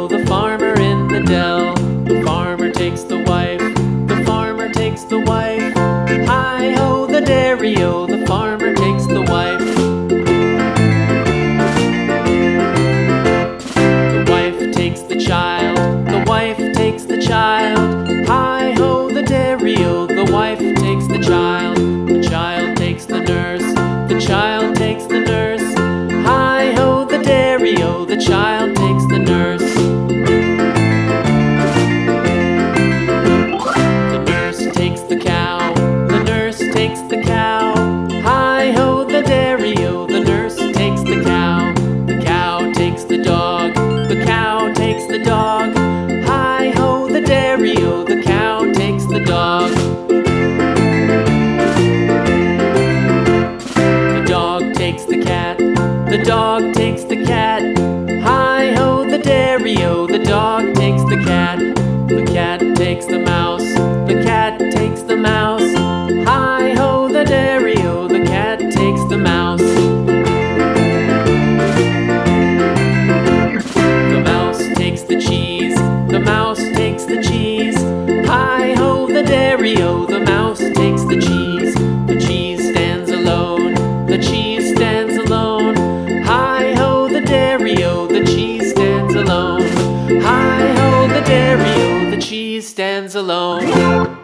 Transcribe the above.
daddy-o, the farmer in the dell. The farmer takes the wife, the farmer takes the wife. Hi-ho, the daddy-o, the farmer takes the wife. The wife takes the child, the wife takes the child. Hi-ho, the daddy-o, the wife takes the child. The child takes the nurse, the child takes the nurse. Hi-ho, the daddy-o, the child takes the nurse. The nurse takes the cow, the nurse takes the cow. Hi-ho, the daddy-o, the nurse takes the cow. The cow takes the dog, the cow takes the dog. Hi-ho, the daddy-o, the cow takes the dog. The dog takes the cat, the dog takes the cat. Hi-ho, the daddy-o, the dog takes the cat. The cat takes the mouse, the cat takes the mouse. Hi-ho, the daddy-o, the cat takes the mouse. The mouse takes the cheese, the mouse takes the cheese. Hi-ho, the daddy-o, the mouse takes the cheese. The cheese stands alone, the cheese stands alone. Hi-ho, the daddy-o, the cheese stands alone. Hi-ho, the daddy-o, the cheese stands alone.